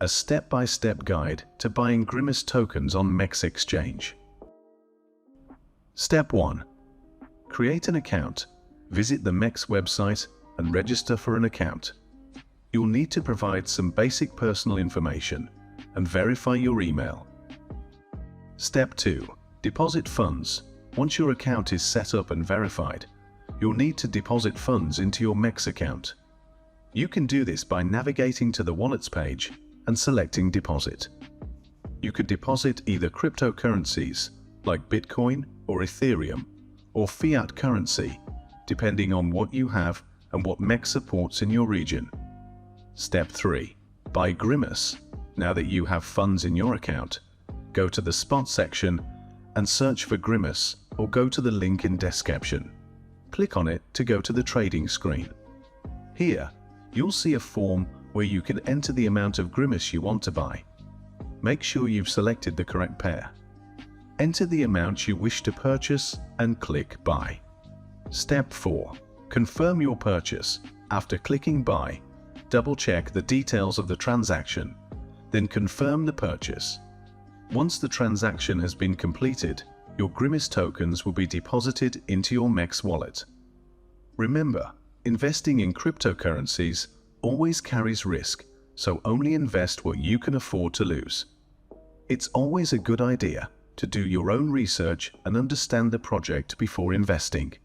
a step-by-step guide to buying Grimace tokens on MEXC Exchange. Step 1. Create an account. Visit the MEXC website and register for an account. You'll need to provide some basic personal information and verify your email. Step 2. Deposit funds. Once your account is set up and verified, you'll need to deposit funds into your MEXC account. You can do this by navigating to the Wallets page and selecting Deposit. You could deposit either cryptocurrencies like Bitcoin or Ethereum, or fiat currency, depending on what you have and what MEXC supports in your region. Step 3. Buy Grimace. Now that you have funds in your account, go to the Spot section and search for Grimace, or go to the link in description. Click on it to go to the trading screen. Here, you'll see a form where you can enter the amount of Grimace you want to buy. Make sure you've selected the correct pair. Enter the amount you wish to purchase and click Buy. Step 4. Confirm your purchase. After clicking Buy, double-check the details of the transaction, then confirm the purchase. Once the transaction has been completed, your Grimace tokens will be deposited into your MEXC wallet. Remember, investing in cryptocurrencies always carries risk, so only invest what you can afford to lose. It's always a good idea to do your own research and understand the project before investing.